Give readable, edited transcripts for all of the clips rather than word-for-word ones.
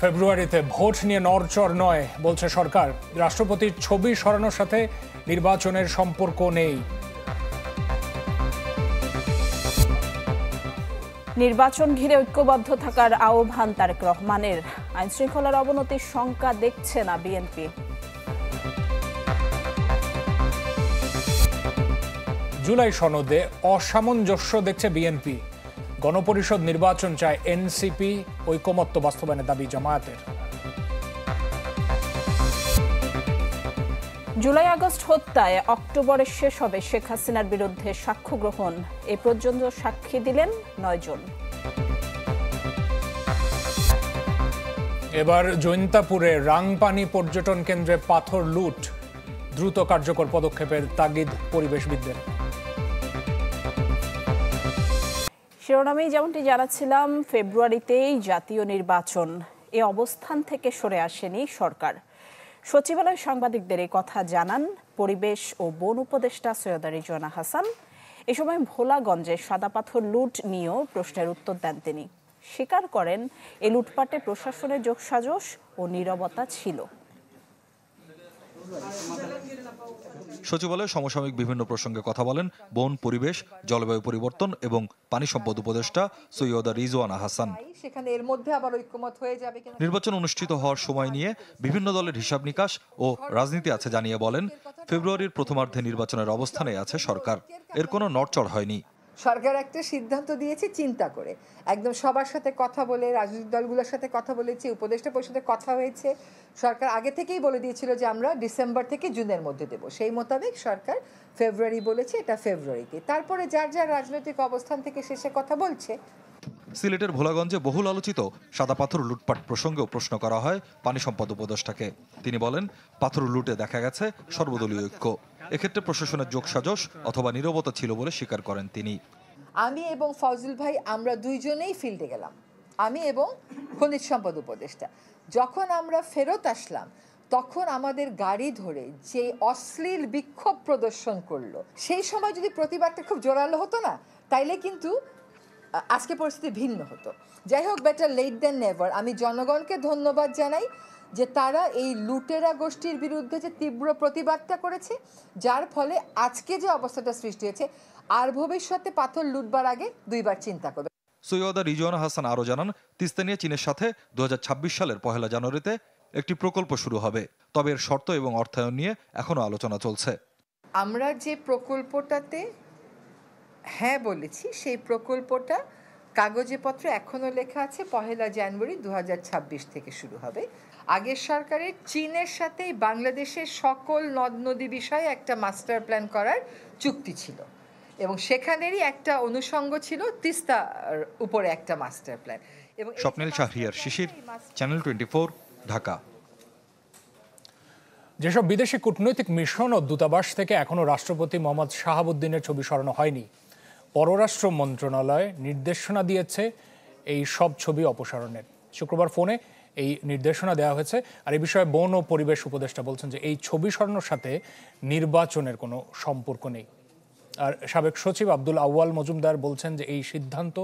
ফেব্রুয়ারিতে ভোট নিয়ে নড়চড় নয় বলছে সরকার। রাষ্ট্রপতির ছবি সরানোর সাথে নির্বাচনের সম্পর্ক নেই। নির্বাচন ঘিরে ঐক্যবদ্ধ থাকার আহ্বান তারেক রহমানের। আইনশৃঙ্খলার অবনতির শঙ্কা দেখছে না বিএনপি। জুলাই সনদে অসামঞ্জস্য দেখছে বিএনপি। গণপরিষদ নির্বাচন চায় এনসিপি। ঐকমত্য বাস্তবায়নের দাবি জামায়াতের। জুলাই আগস্ট হত্যায় অক্টোবরে শেষ হবে শেখ হাসিনার বিরুদ্ধে সাক্ষ্য গ্রহণ। এ পর্যন্ত সাক্ষী দিলেন 9 জন। এবার জৈন্তাপুরে রাংপানি পর্যটন কেন্দ্রে পাথর লুট। দ্রুত কার্যকর পদক্ষেপের তাগিদ পরিবেশবিদদের। শিরোনামেই যেমনটি জানাচ্ছিলাম, ফেব্রুয়ারিতেই জাতীয় নির্বাচন। এ অবস্থান থেকে সরে আসেনি সরকার। সচিবালয় সাংবাদিকদের এই কথা জানান পরিবেশ ও বন উপদেষ্টা সৈয়দা রিজওয়ানা হাসান। এ সময় ভোলাগঞ্জে সাদা পাথর লুট নিয়েও প্রশ্নের উত্তর দেন তিনি। স্বীকার করেন এ লুটপাটে প্রশাসনের যোগসাজশ ও নীরবতা ছিল। সচিবালয়ে সমসাময়িক বিভিন্ন প্রসঙ্গে কথা বলেন বন, পরিবেশ, জলবায়ু পরিবর্তন এবং পানি সম্পদ উপদেষ্টা সৈয়দা রিজওয়ানা হাসান। নির্বাচন অনুষ্ঠিত হওয়ার সময় নিয়ে বিভিন্ন দলের হিসাব নিকাশ ও রাজনীতি আছে জানিয়ে বলেন, ফেব্রুয়ারির প্রথমার্ধে নির্বাচনের অবস্থানে আছে সরকার। এর কোনো নড়চড় হয়নি। সরকার একটা সিদ্ধান্ত দিয়েছে চিন্তা করে, একদম সবার সাথে কথা বলে, রাজনৈতিক দলগুলোর সাথে কথা বলেছে, উপদেষ্টা পরিষদে কথা হয়েছে। সরকার আগে থেকেই বলে দিয়েছিল যে আমরা ডিসেম্বর থেকে জুনের মধ্যে দেব। সেই মোতাবেক সরকার ফেব্রুয়ারি বলেছে, এটা ফেব্রুয়ারিতে। তারপরে যার যার রাজনৈতিক অবস্থান থেকে শেষে কথা বলছে। সিলেটের ভোলাগঞ্জে বহুল আলোচিত সাদা পাথর লুটপাট প্রসঙ্গেও প্রশ্ন করা হয় পানি সম্পদ উপদেষ্টাকে। তিনি বলেন, পাথর লুটে দেখা গেছে সর্বদলীয় ঐক্য। এক্ষেত্রে প্রশাসনের যোগসাজশ অথবা নীরবতা ছিল বলে স্বীকার করেন তিনি। আমি এবং ফজল ভাই আমরা দুইজনেই ফিল্ডে গেলাম, আমি এবং খনিজ সম্পদ উপদেষ্টা। যখন আমরা ফেরত আসলাম তখন আমাদের গাড়ি ধরে যে অশ্লীল বিক্ষোভ প্রদর্শন করলো, সেই সময় যদি প্রতিবাদটা খুব জোরালো হতো না, তাইলে কিন্তু আজকে পরিস্থিতি ভিন্ন হতো। যাই হোক, বেটার লেট দ্যান নেভার। আমি জনগণকে ধন্যবাদ জানাই যে তারা এই লুটেরা গোষ্ঠীর বিরুদ্ধে যে তীব্র প্রতিবাদটা করেছে, যার ফলে আজকে যে অবস্থাটা সৃষ্টি হয়েছে। আর ভবিষ্যতে পাথর লুটবার আগে দুইবার চিন্তা করবে। সৈয়দা রিজওয়ানা হাসান আরও জানান, তিস্তা নিয়ে চীনের সাথে 2026 সালের 1 জানুয়ারিতে একটি প্রকল্প শুরু হবে। তবে এর শর্ত এবং অর্থায়ন নিয়ে এখনো আলোচনা চলছে। আমরা যে প্রকল্পটাতে হ্যাঁ বলেছি, সেই প্রকল্পটা কাগজে পত্রে এখনো লেখা আছে 1 জানুয়ারি 2026 থেকে শুরু হবে। আগের সরকারের চীনের সাথে বাংলাদেশের সকল নদ নদী বিষয়ে একটা মাস্টার প্ল্যান করার চুক্তি ছিল এবং সেখানেরই একটা অনুষঙ্গ ছিল তিস্তার উপরে একটা মাস্টার প্ল্যান। এবং স্বপ্নিল শাহরিয়ার শিশির, চ্যানেল 24, ঢাকা। যেসব বিদেশি কূটনৈতিক মিশন ও দূতাবাস থেকে এখনো রাষ্ট্রপতি মোহাম্মদ শাহাবুদ্দিনের ছবি সরানো হয়নি, পররাষ্ট্র মন্ত্রণালয় নির্দেশনা দিয়েছে এই সব ছবি অপসারণের। শুক্রবার ফোনে এই নির্দেশনা দেওয়া হয়েছে। আর এই বিষয়ে বন ও পরিবেশ উপদেষ্টা বলছেন যে এই ছবি সরানোর সাথে নির্বাচনের কোনো সম্পর্ক নেই। আর সাবেক সচিব আব্দুল আউয়াল মজুমদার বলছেন যে এই সিদ্ধান্ত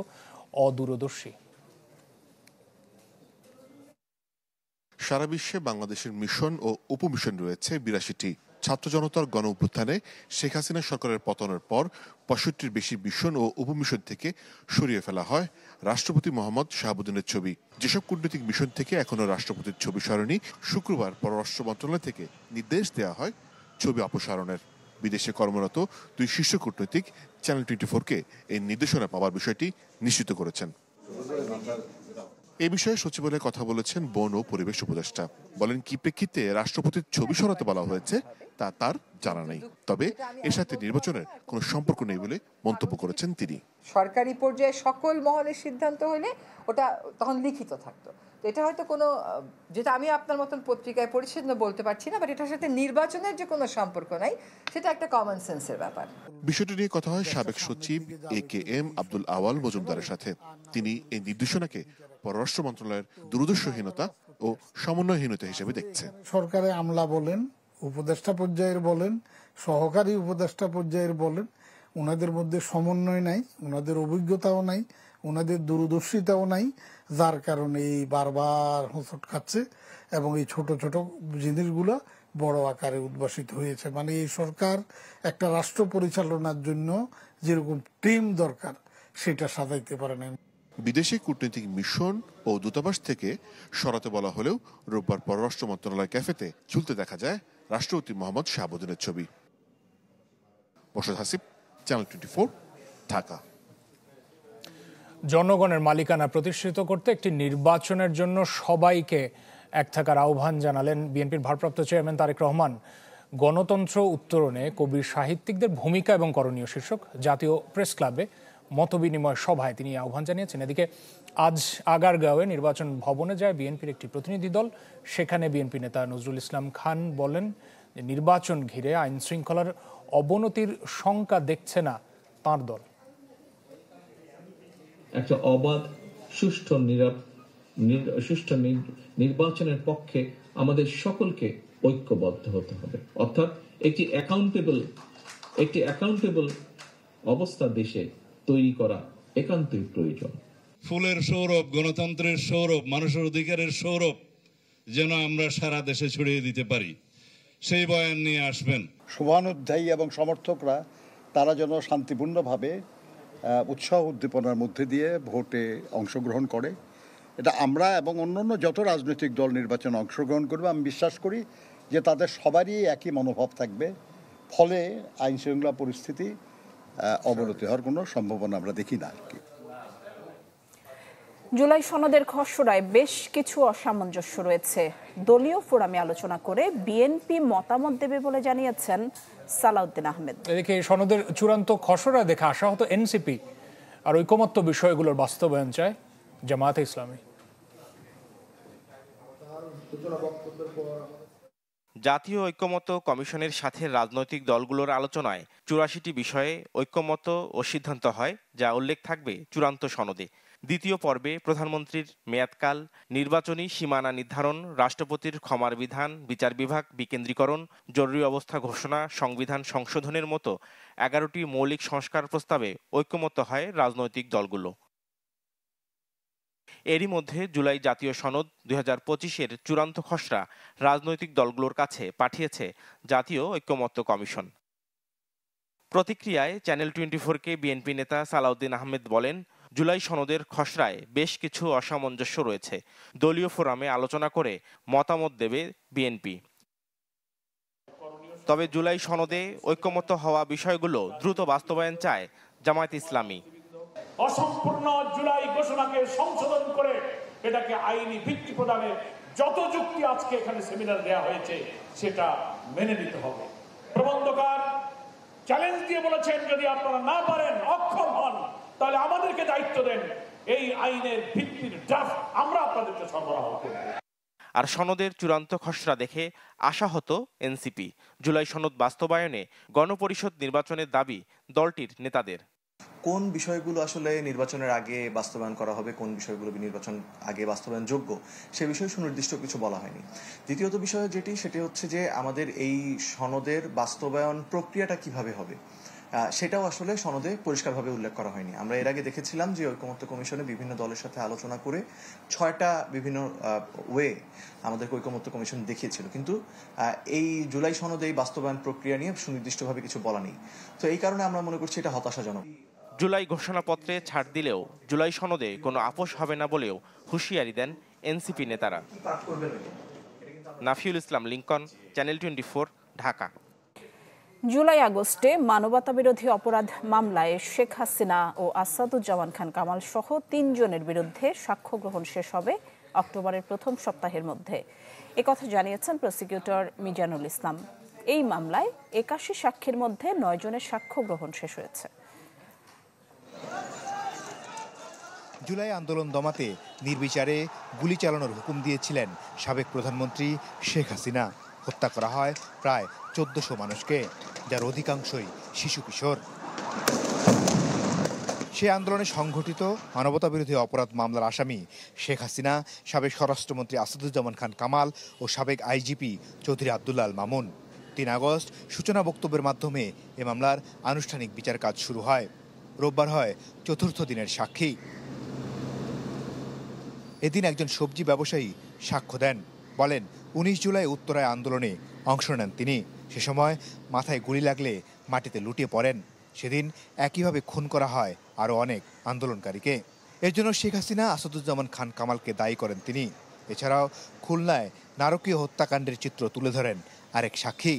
অদূরদর্শী। সারা বিশ্বে বাংলাদেশের মিশন ও উপমিশন রয়েছে 82টি। ছাত্র জনতার গণ অভ্যুত্থানে শেখ হাসিনা সরকারের পতনের পর 65টির বেশি মিশন ও উপমিশন থেকে সরিয়ে ফেলা হয় রাষ্ট্রপতি মোহাম্মদ শাহাবুদ্দিনের ছবি। যেসব কূটনৈতিক মিশন থেকে এখনো রাষ্ট্রপতির ছবি সরেনি, শুক্রবার পররাষ্ট্র মন্ত্রণালয় থেকে নির্দেশ দেওয়া হয় ছবি অপসারণের। বিদেশে কর্মরত 2 শীর্ষ কূটনৈতিক চ্যানেল 24-কে এই নির্দেশনা পাওয়ার বিষয়টি নিশ্চিত করেছেন। এ বিষয়ে সচিবালয়ে কথা বলেছেন বন ও পরিবেশ উপদেষ্টা। বলেন, কি প্রেক্ষিতে রাষ্ট্রপতির ছবি সরাতে বলা হয়েছে তা তার জানা নেই। তবে এর সাথে নির্বাচনের কোনো সম্পর্ক নেই বলে মন্তব্য করেছেন তিনি। সরকারি পর্যায়ে সকল মহলের সিদ্ধান্ত হলে ওটা তখন লিখিত থাকতো। এটা হয়তো কোনো, যেটা আমি আপনার মতন পত্রিকায় পরিচ্ছন্ন বলতে পারছি না, বাট এটার সাথে নির্বাচনের যে কোনো সম্পর্ক নাই, সেটা একটা কমন সেন্সের ব্যাপার। বিষয়টি নিয়ে কথা হয় সাবেক সচিব AKM আব্দুল আওয়াল মজুমদারের সাথে। তিনি এই নির্দেশনাকে পররাষ্ট্র মন্ত্রণালয়ের দূরদর্শহীনতা ও সমন্বয়হীনতা হিসেবে দেখছে। সরকারে আমলা বলেন, উপদেষ্টা পর্যায়ের বলেন, সহকারী উপদেষ্টা পর্যায়ের বলেন, ওনাদের মধ্যে সমন্বয় নাই, ওনাদের অভিজ্ঞতাও নাই, ওনাদের দূরদর্শিতাও নাই, যার কারণে এই বারবার হোঁচট খাচ্ছে এবং এই ছোট ছোট জিনিসগুলো বড় আকারে উদ্ভাসিত হয়েছে। মানে এই সরকার একটা রাষ্ট্র পরিচালনার জন্য যেরকম টিম দরকার সেটা সাজাইতে পারে না। বিদেশি কূটনৈতিক মিশন ও দূতাবাস থেকে সরাতে বলা হলেও রোববার পররাষ্ট্র মন্ত্রণালয় ক্যাফেতে ঝুলতে দেখা যায় রাষ্ট্রপতি মোহাম্মদ শাহাবুদ্দিনের ছবি। মোর্শেদ হাসিব, চ্যানেল 24, ঢাকা। জনগণের মালিকানা প্রতিষ্ঠিত করতে একটি নির্বাচনের জন্য সবাইকে এক থাকার আহ্বান জানালেন বিএনপির ভারপ্রাপ্ত চেয়ারম্যান তারেক রহমান। গণতন্ত্র উত্তরণে কবি সাহিত্যিকদের ভূমিকা এবং করণীয় শীর্ষক জাতীয় প্রেস ক্লাবে মতবিনিময় সভায় তিনি আহ্বান জানিয়েছেন। এদিকে আজ আগারগাঁওয়ে নির্বাচন ভবনে যায় বিএনপির একটি প্রতিনিধি দল। সেখানে বিএনপি নেতা নজরুল ইসলাম খান বলেন যে নির্বাচন ঘিরে আইন শৃঙ্খলার অবনতির শঙ্কা দেখছে না তাঁর দল। একটা অবাধ সুষ্ঠু নির্বাচনের পক্ষে আমাদের সকলকে ঐক্যবদ্ধ হতে হবে, অর্থাৎ একটি অ্যাকাউন্টেবল অবস্থা দেশে তৈরি করা একান্তই প্রয়োজন। ফুলের সৌরভ, গণতন্ত্রের সৌরভ, মানুষের অধিকারের সৌরভ যেন আমরা সারা দেশে ছড়িয়ে দিতে পারি, সেই বয়ান নিয়ে আসবেন। শুভানুধ্যায়ী এবং সমর্থকরা তারা যেন শান্তিপূর্ণভাবে উৎসাহ উদ্দীপনার মধ্যে দিয়ে ভোটে অংশগ্রহণ করে। এটা আমরা এবং অন্যান্য যত রাজনৈতিক দল নির্বাচনে অংশগ্রহণ করবে আমি বিশ্বাস করি যে তাদের সবারই একই মনোভাব থাকবে, ফলে আইন শৃঙ্খলা পরিস্থিতি অবনতি হওয়ার কোনো সম্ভাবনা আমরা দেখি না আর কি। জুলাই সনদের খসড়ায় বেশ কিছু অসামঞ্জস্য রয়েছে। দলীয় ফোরামে আলোচনা করে বিএনপি মতামত দেবে বলে জানিয়েছেন সালাউদ্দিন আহমেদ। এদিকে এই সনদের চূড়ান্ত খসড়া দেখে আশাহত এনসিপি আর ঐকমত্য বিষয়গুলোর বাস্তবায়ন চায় জামায়াতে ইসলামী। জাতীয় ঐক্যমত্য কমিশনের সাথে রাজনৈতিক দলগুলোর আলোচনায় ৮৪টি বিষয়ে ঐক্যমত্য ও সিদ্ধান্ত হয়, যা উল্লেখ থাকবে চূড়ান্ত সনদে। দ্বিতীয় পর্বে প্রধানমন্ত্রীর মেয়াদকাল, নির্বাচনী সীমানা নির্ধারণ, রাষ্ট্রপতির ক্ষমার বিধান, বিচার বিভাগ বিকেন্দ্রীকরণ, জরুরি অবস্থা ঘোষণা, সংবিধান সংশোধনের মতো ১১টি মৌলিক সংস্কার প্রস্তাবে ঐক্যমত্য হয় রাজনৈতিক দলগুলো। এরই মধ্যে জুলাই জাতীয় সনদ ২০২৫-এর চূড়ান্ত খসড়া রাজনৈতিক দলগুলোর কাছে পাঠিয়েছে জাতীয় ঐক্যমত্য কমিশন। প্রতিক্রিয়ায় চ্যানেল 24-কে বিএনপি নেতা সালাউদ্দিন আহমেদ বলেন, জুলাই সনদের খসড়ায় বেশ কিছু অসামঞ্জস্য রয়েছে। দলীয় ফোরামে আলোচনা করে মতামত দেবে বিএনপি। তবে জুলাই সনদে ঐক্যমত্য হওয়া বিষয়গুলো দ্রুত বাস্তবায়ন চায় জামায়াতে ইসলামী। অসম্পূর্ণ জুলাই ঘোষণাকে সংশোধন করে এটাকে আইনি ভিত্তি প্রদানের যত যুক্তি আজকে এখানে সেমিনার দেওয়া হয়েছে সেটা মেনে নিতে হবে। প্রবন্ধকার চ্যালেঞ্জ দিয়ে বলেছেন, যদি আপনারা না পারেন, অক্ষম হন, তাহলে আমাদেরকে দায়িত্ব দেন, এই আইনের ভিত্তির ড্রাফট আমরা আপনাদেরকে সরবরাহ করব। আর সনদের চূড়ান্ত খসড়া দেখে আশাহত এনসিপি। জুলাই সনদ বাস্তবায়নে গণপরিষদ নির্বাচনের দাবি দলটির নেতাদের। কোন বিষয়গুলো আসলে নির্বাচনের আগে বাস্তবায়ন করা হবে, কোন বিষয়গুলো নির্বাচন আগে বাস্তবায়ন যোগ্য, সে বিষয়ে সুনির্দিষ্ট কিছু বলা হয়নি। দ্বিতীয়ত বিষয় সেটি হচ্ছে যে আমাদের এই সনদের বাস্তবায়ন প্রক্রিয়াটা কিভাবে হবে, সেটাও আসলে সনদে পরিষ্কারভাবে উল্লেখ করা হয়নি। আমরা এর আগে দেখেছিলাম যে ঐকমত্য কমিশনে বিভিন্ন দলের সাথে আলোচনা করে 6টা বিভিন্ন ওয়ে আমাদেরকে ঐকমত্য কমিশন দেখিয়েছিল, কিন্তু এই জুলাই সনদে এই বাস্তবায়ন প্রক্রিয়া নিয়ে সুনির্দিষ্টভাবে কিছু বলা নেই। তো এই কারণে আমরা মনে করছি এটা হতাশাজনক। জুলাই ঘোষণাপত্রে ছাড় দিলেও জুলাই সনদে কোনো আপোষ হবে না বলেও হুঁশিয়ারি দেন এনসিপি নেতারা। নাফিউল ইসলাম লিংকন, চ্যানেল 24, ঢাকা। জুলাই আগস্টে মানবতাবিরোধী অপরাধ মামলায় শেখ হাসিনা ও আসাদুজ্জামান খান কামাল সহ ৩ জনের বিরুদ্ধে সাক্ষ্য গ্রহণ শেষ হবে অক্টোবরের প্রথম সপ্তাহের মধ্যে। একথা জানিয়েছেন প্রসিকিউটর মিজানুল ইসলাম। এই মামলায় ৮১ সাক্ষীর মধ্যে ৯ জনের সাক্ষ্য গ্রহণ শেষ হয়েছে। জুলাই আন্দোলন দমাতে নির্বিচারে গুলি চালানোর হুকুম দিয়েছিলেন সাবেক প্রধানমন্ত্রী শেখ হাসিনা। হত্যা করা হয় প্রায় ১৪০০ মানুষকে, যার অধিকাংশই শিশু কিশোর। সে আন্দোলনে সংঘটিত মানবতাবিরোধী অপরাধ মামলার আসামি শেখ হাসিনা, সাবেক স্বরাষ্ট্রমন্ত্রী আসাদুজ্জামান খান কামাল ও সাবেক আইজিপি চৌধুরী আব্দুল্লাহ আল মামুন। ৩ আগস্ট সূচনা বক্তব্যের মাধ্যমে এ মামলার আনুষ্ঠানিক বিচার কাজ শুরু হয়। রোববার হয় ৪র্থ দিনের সাক্ষী। এদিন একজন সবজি ব্যবসায়ী সাক্ষ্য দেন, বলেন ১৯ জুলাই উত্তরায় আন্দোলনে অংশ নেন তিনি। সে সময় মাথায় গুলি লাগলে মাটিতে লুটিয়ে পড়েন। সেদিন একইভাবে খুন করা হয় আরও অনেক আন্দোলনকারীকে। এর জন্য শেখ হাসিনা আসাদুজ্জামান খান কামালকে দায়ী করেন তিনি। এছাড়াও খুলনায় নারকীয় হত্যাকাণ্ডের চিত্র তুলে ধরেন আরেক সাক্ষী।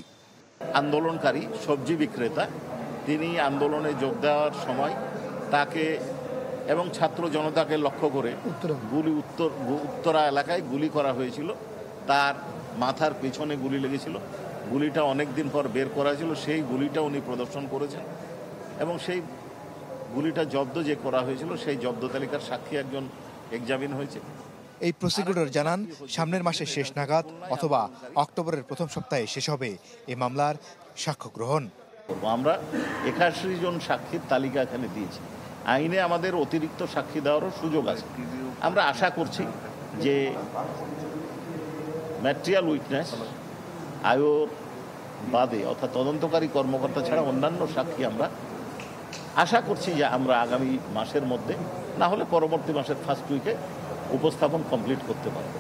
আন্দোলনকারী সবজি বিক্রেতা, তিনি আন্দোলনে যোগ দেওয়ার সময় তাকে এবং ছাত্র জনতাকে লক্ষ্য করে উত্তরা এলাকায় গুলি করা হয়েছিল। তার মাথার পেছনে গুলি লেগেছিল। গুলিটা অনেক দিন পর বের করা ছিল, সেই গুলিটা উনি প্রদর্শন করেছেন এবং সেই গুলিটা জব্দ যে করা হয়েছিল সেই জব্দ তালিকার সাক্ষী একজন এক্সামিন হয়েছে। এই প্রসিকিউটর জানান, সামনের মাসের শেষ নাগাদ অথবা অক্টোবরের প্রথম সপ্তাহে শেষ হবে এ মামলার সাক্ষ্য গ্রহণ। আমরা 81 জন সাক্ষীর তালিকা এখানে দিয়েছি। আইনে আমাদের অতিরিক্ত সাক্ষী দেওয়ারও সুযোগ আছে। আমরা আশা করছি যে ম্যাটেরিয়াল উইটনেস আয়োর বাদে অর্থাৎ তদন্তকারী কর্মকর্তা ছাড়া অন্যান্য সাক্ষী আমরা আশা করছি যে আমরা আগামী মাসের মধ্যে, না হলে পরবর্তী মাসের ফার্স্ট উইকে উপস্থাপন কমপ্লিট করতে পারব।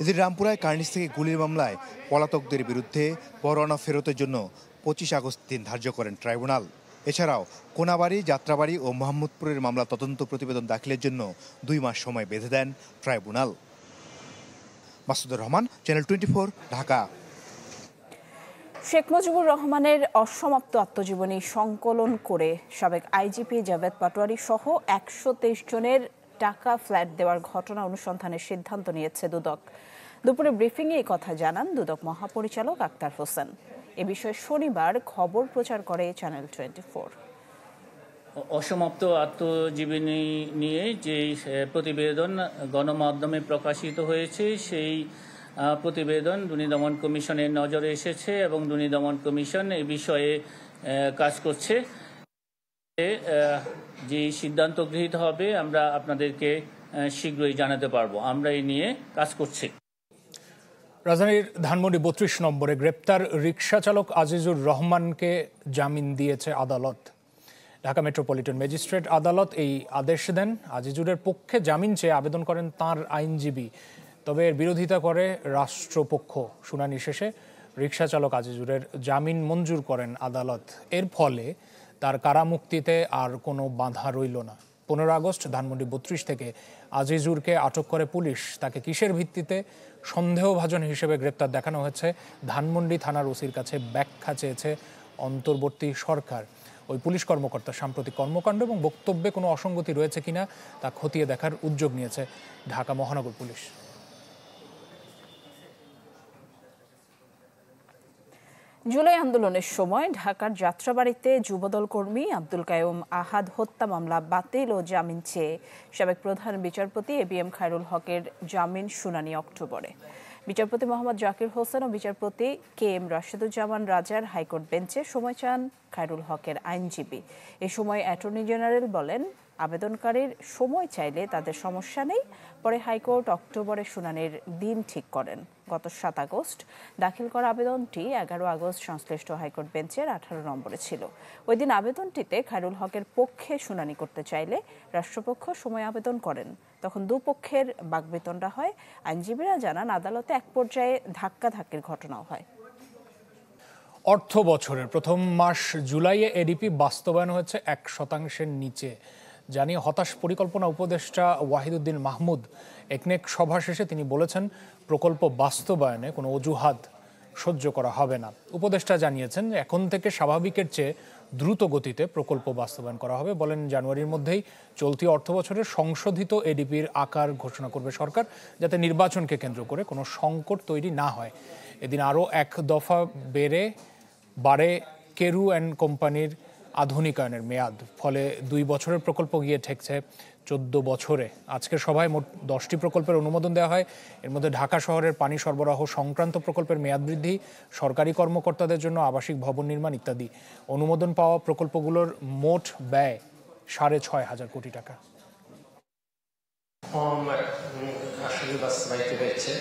এদিন রামপুরায় কার্নিস থেকে গুলির মামলায় পলাতকদের বিরুদ্ধে পরোয়ানা ফেরতের জন্য 25 আগস্ট দিন ধার্য করেন ট্রাইব্যুনাল। এছাড়াও কোনাবাড়ি, যাত্রাবাড়ি ও মোহাম্মদপুরের মামলা তদন্ত প্রতিবেদন দাখিলের জন্য 2 মাস সময় বেঁধে দেন ট্রাইব্যুনাল। মাসুদুর রহমান, চ্যানেল 24, ঢাকা। শেখ মুজিবুর রহমানের অসমাপ্ত আত্মজীবনী সংকলন করে সাবেক আইজিপি জাভেদ পাটোয়ারি সহ 123 জনের টাকা ফ্ল্যাট দেওয়ার ঘটনা অনুসন্ধানের সিদ্ধান্ত নিয়েছে দুদক। দুপুরে ব্রিফিংয়ে এই কথা জানান দুদক মহাপরিচালক আক্তার হোসেন। এ বিষয়ে শনিবার খবর প্রচার করে চ্যানেল 24। অসমাপ্ত আত্মজীবনী নিয়ে যে প্রতিবেদন গণমাধ্যমে প্রকাশিত হয়েছে, সেই প্রতিবেদন দুর্নীতি দমন কমিশনের নজরে এসেছে এবং দুর্নীতি দমন কমিশন এই বিষয়ে কাজ করছে। যে সিদ্ধান্ত গৃহীত হবে আমরা আপনাদেরকে শীঘ্রই জানাতে পারবো। আমরা এই নিয়ে কাজ করছি। রাজধানীর ধানমন্ডি 32 নম্বরে গ্রেপ্তার রিকশা চালক আজিজুর রহমানকে জামিন দিয়েছে আদালত। ঢাকা মেট্রোপলিটন ম্যাজিস্ট্রেট আদালত এই আদেশ দেন। আজিজুরের পক্ষে জামিন চেয়ে আবেদন করেন তাঁর আইনজীবী, তবে এর বিরোধিতা করে রাষ্ট্রপক্ষ। শুনানি শেষে রিকশা চালক আজিজুরের জামিন মঞ্জুর করেন আদালত। এর ফলে তার কারামুক্তিতে আর কোনো বাধা রইল না। 15 আগস্ট ধানমন্ডি 32 থেকে আজিজুরকে আটক করে পুলিশ। তাকে কিসের ভিত্তিতে সন্দেহভাজন হিসেবে গ্রেপ্তার দেখানো হয়েছে ধানমন্ডি থানার ওসির কাছে ব্যাখ্যা চেয়েছে অন্তর্বর্তী সরকার। ওই পুলিশ কর্মকর্তা সাম্প্রতিক কর্মকাণ্ড এবং বক্তব্যে কোনো অসঙ্গতি রয়েছে কিনা তা খতিয়ে দেখার উদ্যোগ নিয়েছে ঢাকা মহানগর পুলিশ। জুলাই আন্দোলনের সময় ঢাকার যাত্রাবাড়িতে যুবদল কর্মী আব্দুল কায়ুম আহাদ হত্যা মামলা বাতিল ও জামিন চেয়ে সাবেক প্রধান বিচারপতি এবিএম খায়রুল হকের জামিন শুনানি অক্টোবরে। বিচারপতি মোহাম্মদ জাকির হোসেন ও বিচারপতি KM রাশেদুজ্জামান রাজার হাইকোর্ট বেঞ্চে সময় চান খায়রুল হকের আইনজীবী। এ সময় অ্যাটর্নি জেনারেল বলেন, আবেদনকারীর সময় চাইলে তাদের সমস্যা নেই। পরে হাইকোর্ট অক্টোবরে শুনানির দিন ঠিক করেন। গত 7 আগস্ট দাখিল করা আবেদনটি 11 আগস্ট সংশ্লিষ্ট হাইকোর্ট বেঞ্চের 18 নম্বরে ছিল। ওই দিন আবেদনটিতে খায়রুল হকের পক্ষে শুনানি করতে চাইলে রাষ্ট্রপক্ষ সময় আবেদন করেন। তখন দুপক্ষের বাকবিতণ্ডা হয়। আইনজীবীরা জানান, আদালতে এক পর্যায়ে ধাক্কাধাক্কির ঘটনাও হয়। অর্থ বছরের প্রথম মাস জুলাইয়ে এডিপি বাস্তবায়ন হয়েছে 1% নিচে জানিয়ে হতাশ পরিকল্পনা উপদেষ্টা ওয়াহিদুদ্দিন মাহমুদ। একনেক সভা শেষে তিনি বলেছেন, প্রকল্প বাস্তবায়নে কোনো অজুহাত সহ্য করা হবে না। উপদেষ্টা জানিয়েছেন, এখন থেকে স্বাভাবিকের চেয়ে দ্রুত গতিতে প্রকল্প বাস্তবায়ন করা হবে। বলেন, জানুয়ারির মধ্যেই চলতি অর্থ বছরের সংশোধিত এডিপির আকার ঘোষণা করবে সরকার, যাতে নির্বাচনকে কেন্দ্র করে কোনো সংকট তৈরি না হয়। এদিন আরও এক দফা বাড়ে কেরু অ্যান্ড কোম্পানির আধুনিকায়নের মেয়াদ। ফলে 2 বছরের প্রকল্প গিয়ে ঠেকছে 14 বছরে। আজকের সভায় মোট 10টি প্রকল্পের অনুমোদন দেওয়া হয়। এর মধ্যে ঢাকা শহরের পানি সরবরাহ সংক্রান্ত প্রকল্পের মেয়াদ বৃদ্ধি, সরকারি কর্মকর্তাদের জন্য আবাসিক ভবন নির্মাণ ইত্যাদি। অনুমোদন পাওয়া প্রকল্পগুলোর মোট ব্যয় 6,500 কোটি টাকা। আসলে বাস্তবায়িত হয়েছে।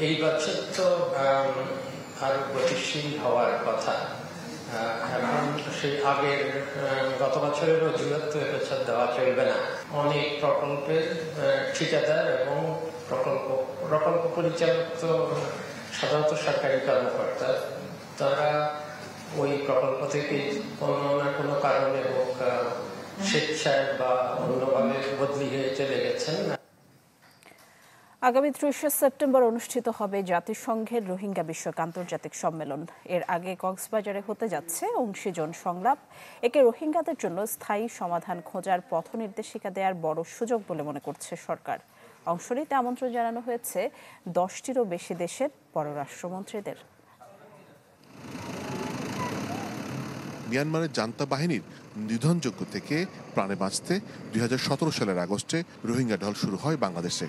এই বছর তো আরো গতিশীল হওয়ার কথা। এখন সেই আগের গত বছরের অজুহাত দেওয়া চলবে না। অনেক প্রকল্পের ঠিকাদার এবং প্রকল্প পরিচালক তো সাধারণত সরকারি কর্মকর্তা, তারা ওই প্রকল্প থেকে কোনো না কোনো কারণে হোক স্বেচ্ছায় বা অন্যভাবে বদলি হয়ে চলে গেছেন। আগামী 30 সেপ্টেম্বর অনুষ্ঠিত হবে জাতিসংঘের রোহিঙ্গা বিষয়ক আন্তর্জাতিক সম্মেলন। এর আগে কক্সবাজারে হতে যাচ্ছে অংশীজন সংলাপ। একে রোহিঙ্গাদের জন্য স্থায়ী সমাধান খোঁজার পথ নির্দেশিকা দেওয়ার বড় সুযোগ বলে মনে করছে সরকার। অংশ নিতে আমন্ত্রণ জানানো হয়েছে 10টিরও বেশি দেশের পররাষ্ট্রমন্ত্রীদের। মিয়ানমারের জান্তা বাহিনীর নিধনযজ্ঞ থেকে প্রাণে বাঁচতে 2017 সালের আগস্টে রোহিঙ্গা ঢল শুরু হয় বাংলাদেশে।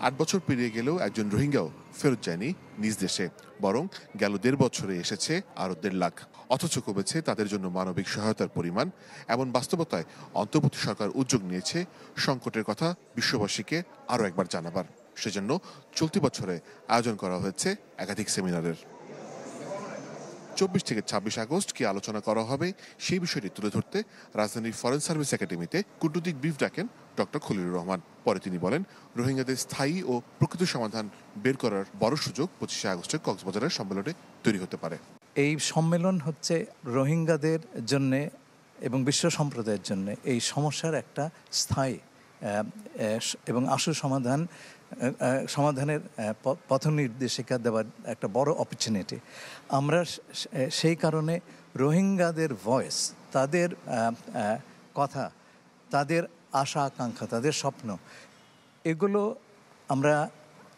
8 বছর পেরিয়ে গেলেও একজন রোহিঙ্গাও ফেরত যায়নি নিজ দেশে, বরং গেল 1.5 বছরে এসেছে আরও 1.5 লাখ। অথচ কমেছে তাদের জন্য মানবিক সহায়তার পরিমাণ। এমন বাস্তবতায় অন্তর্বর্তী সরকার উদ্যোগ নিয়েছে সংকটের কথা বিশ্ববাসীকে আরও একবার জানাবার। সেজন্য চলতি বছরে আয়োজন করা হয়েছে একাধিক সেমিনারের। 24 থেকে 26 আগস্ট কি আলোচনা করা হবে সেই বিষয়টি তুলে ধরতে রাজধানীর ফরেন সার্ভিস একাডেমিতে কূটনৈতিক ব্রিফ ডাকেন ডক্টর খলিলুর রহমান। পরে তিনি বলেন, রোহিঙ্গাদের স্থায়ী ও প্রকৃত সমাধান বের করার বড় সুযোগ 25 আগস্টের কক্সবাজারের সম্মেলনে তৈরি হতে পারে। এই সম্মেলন হচ্ছে রোহিঙ্গাদের জন্য এবং বিশ্ব সম্প্রদায়ের জন্য এই সমস্যার একটা স্থায়ী এবং আশু সমাধানের পথ নির্দেশিকা দেওয়ার একটা বড় অপরচুনিটি। আমরা সেই কারণে রোহিঙ্গাদের ভয়েস, তাদের কথা, তাদের আশা আকাঙ্ক্ষা, তাদের স্বপ্ন, এগুলো আমরা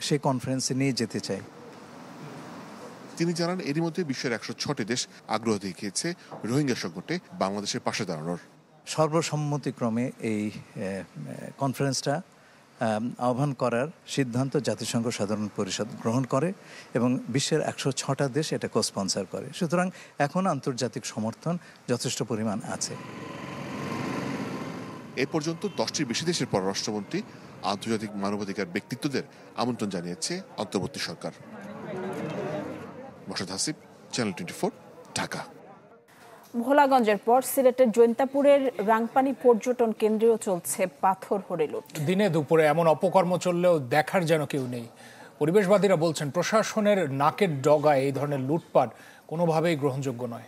সেই কনফারেন্সে নিয়ে যেতে চাই। তিনি জানান, এরই মধ্যে বিশ্বের 106টি দেশ আগ্রহ দেখিয়েছে রোহিঙ্গা সংকটে বাংলাদেশের পাশে দাঁড়ানোর। সর্বসম্মতিক্রমে এই কনফারেন্সটা আহ্বান করার সিদ্ধান্ত জাতিসংঘ সাধারণ পরিষদ গ্রহণ করে এবং বিশ্বের 106টা দেশ এটা কোস্পন্সর করে। সুতরাং এখন আন্তর্জাতিক সমর্থন যথেষ্ট পরিমাণ আছে। এ পর্যন্ত 10টির বেশি দেশের পররাষ্ট্রমন্ত্রী, আন্তর্জাতিক মানবাধিকার ব্যক্তিত্বদের আমন্ত্রণ জানিয়েছে অন্তর্বর্তী সরকার। মোর্শেদ হাসিব, চ্যানেল 24, ঢাকা। ভোলাগঞ্জের পর সিলেটের জৈন্তাপুরের রাংপানি পর্যটন কেন্দ্রেও চলছে পাথর হরে লুট। দিনে দুপুরে এমন অপকর্ম চললেও দেখার যেন কেউ নেই। পরিবেশবাদীরা বলছেন, প্রশাসনের নাকের ডগায় এই ধরনের লুটপাট কোনোভাবেই গ্রহণযোগ্য নয়।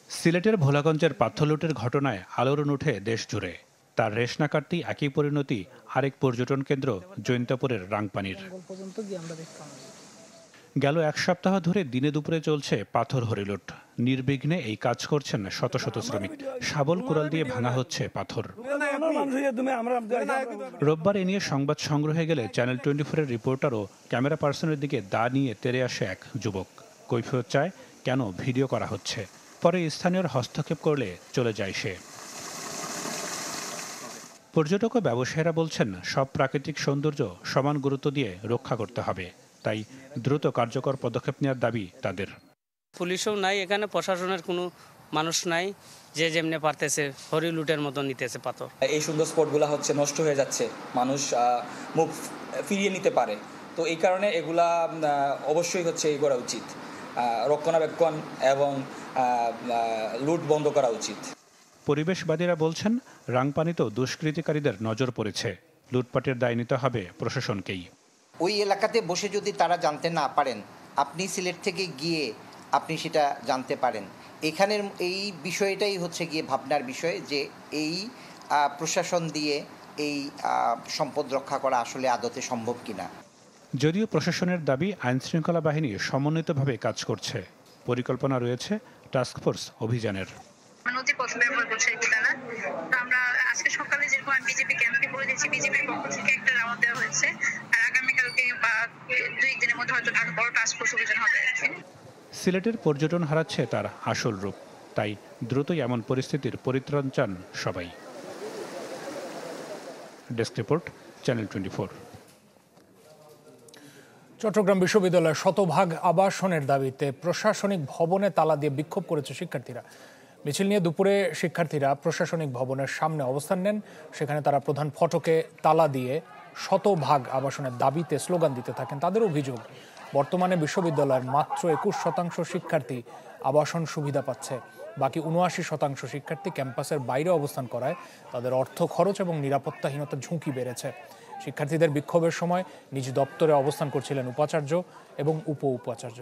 সিলেটের ভোলাগঞ্জের পাথর লুটের ঘটনায় আলোড়ন ওঠে দেশ জুড়ে। তার রেশ না কাটতেই একই পরিণতি আরেক পর্যটন কেন্দ্র জৈন্তাপুরের রাংপানির। গেল 1 সপ্তাহ ধরে দিনে দুপুরে চলছে পাথর হরিলুট। নির্বিঘ্নে এই কাজ করছেন শত শত শ্রমিক। শাবল কুড়াল দিয়ে ভাঙা হচ্ছে পাথর। রোববার এ নিয়ে সংবাদ সংগ্রহে গেলে চ্যানেল 24-এর রিপোর্টার ও ক্যামেরা পার্সনের দিকে দা নিয়ে তেড়ে আসে এক যুবক। কৈফিয়ত চায় কেন ভিডিও করা হচ্ছে। পরে স্থানীয় হস্তক্ষেপ করলে চলে যায় সে। পর্যটক ও ব্যবসায়ীরা বলছেন, সব প্রাকৃতিক সৌন্দর্য সমান গুরুত্ব দিয়ে রক্ষা করতে হবে। তাই দ্রুত কার্যকর পদক্ষেপ নেওয়ার দাবি তাদের। পুলিশও নাই, এখানে প্রশাসনের কোনো মানুষ নাই, যে যেমনি পারতেছে হরি লুটের মতো নিতেছে পাথর। এই সুন্দর স্পটগুলো হচ্ছে নষ্ট হয়ে যাচ্ছে, মানুষ মুখ ফিরিয়ে নিতে পারে। তো এই কারণে এগুলা অবশ্যই হচ্ছে এই করা উচিত, রক্ষণাবেক্ষণ এবং লুট বন্ধ করা উচিত। পরিবেশবাদীরা বলছেন, রাংপানিতেও দুষ্কৃতিকারীদের নজর পড়েছে। লুটপাটের দায় নিতে হবে প্রশাসনকেই। ওই এলাকাতে বসে যদি তারা জানতে না পারেন, আপনি সিলেট থেকে গিয়ে আপনি সেটা জানতে পারেন। এখানের এই বিষয়টাই হচ্ছে গিয়ে ভাবনার বিষয়, যে এই প্রশাসন দিয়ে এই সম্পদ রক্ষা করা আসলে আদতে সম্ভব কিনা। যদিও প্রশাসনের দাবি, আইনশৃঙ্খলা বাহিনী সমন্বিতভাবে কাজ করছে। পরিকল্পনা রয়েছে টাস্কফোর্স অভিযানের। আমরা আজকে সকালে যেরকম বিজেপি ক্যাম্পে বলে দিয়েছি, বিজেপির পক্ষ থেকে একটা রাওয়াত দেওয়া হয়েছে, আর আগামীকালকে বা 2 দিনের মধ্যে হয়তো ঢাকা বড় টাস্কফোর্স অভিযান হবে। সিলেটের পর্যটন হারাচ্ছে তার আসল রূপ। তাই দ্রুতই এমন পরিস্থিতির পরিত্রাণ চান সবাই। Desk report, channel 24। চট্টগ্রাম বিশ্ববিদ্যালয়ের শতভাগ আবাসনের দাবিতে প্রশাসনিক ভবনে তালা দিয়ে বিক্ষোভ করেছে শিক্ষার্থীরা। মিছিল নিয়ে দুপুরে শিক্ষার্থীরা প্রশাসনিক ভবনের সামনে অবস্থান নেন। সেখানে তারা প্রধান ফটকে তালা দিয়ে শতভাগ আবাসনের দাবিতে স্লোগান দিতে থাকেন। তাদের অভিযোগ, বর্তমানে বিশ্ববিদ্যালয়ের মাত্র 21% শিক্ষার্থী আবাসন সুবিধা পাচ্ছে। বাকি ৭৯% শিক্ষার্থী ক্যাম্পাসের বাইরে অবস্থান করায় তাদের অর্থ খরচ এবং নিরাপত্তাহীনতার ঝুঁকি বেড়েছে। শিক্ষার্থীদের বিক্ষোভের সময় নিজ দপ্তরে অবস্থান করছিলেন উপাচার্য এবং উপ-উপাচার্য।